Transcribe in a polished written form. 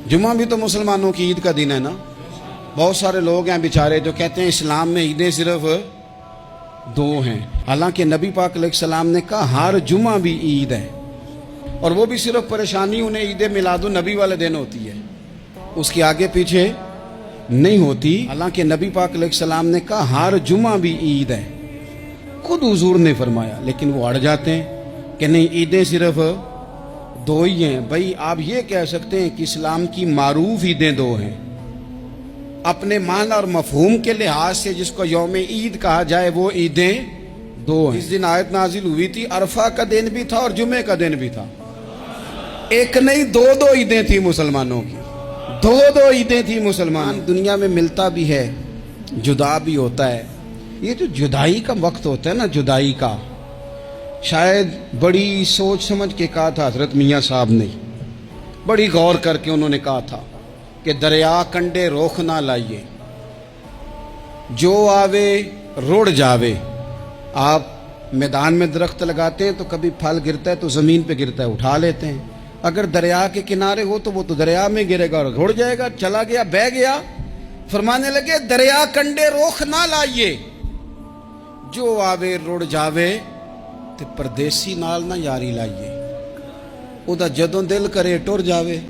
जुम्मा भी तो मुसलमानों की ईद का दिन है ना। बहुत सारे लोग हैं बेचारे जो कहते हैं इस्लाम में ईदें सिर्फ दो हैं, हालांकि नबी पाक अलैहिस्सलाम ने कहा हर जुम्मा भी ईद है, और वो भी सिर्फ परेशानी उन्हें ईद मिलादुन नबी वाले दिन होती है, उसके आगे पीछे नहीं होती। हालांकि नबी पाक अलैहिस्सलाम ने कहा हर जुम्मा भी ईद है, खुद हुजूर ने फरमाया, लेकिन वो अड़ जाते हैं कि नहीं ईदें सिर्फ दो ही हैं। भाई आप ये कह सकते हैं कि इस्लाम की मारूफ ईदें दो हैं, अपने मान और मफहूम के लिहाज से जिसको यौम ईद कहा जाए वो ईदें दो हैं। इस दिन आयत नाजिल हुई थी, अरफा का दिन भी था और जुमे का दिन भी था, एक नहीं दो ईदें थी मुसलमानों की, दो ईदें थी मुसलमान। दुनिया में मिलता भी है, जुदा भी होता है। ये जो जुदाई का वक्त होता है ना, जुदाई का, शायद बड़ी सोच समझ के कहा था हजरत मियाँ साहब ने, बड़ी गौर करके उन्होंने कहा था कि दरिया कंडे रोख ना लाइए, जो आवे रुड़ जावे। आप मैदान में दरख्त लगाते हैं तो कभी फल गिरता है तो ज़मीन पे गिरता है, उठा लेते हैं। अगर दरिया के किनारे हो तो वो तो दरिया में गिरेगा और रुड़ जाएगा, चला गया, बह गया। फरमाने लगे दरिया कंडे रोख ना लाइए, जो आवे रुड़ जावे, ते परदेसी नाल ना यारी लाइए, उदा जदों दिल करे टुर जावे।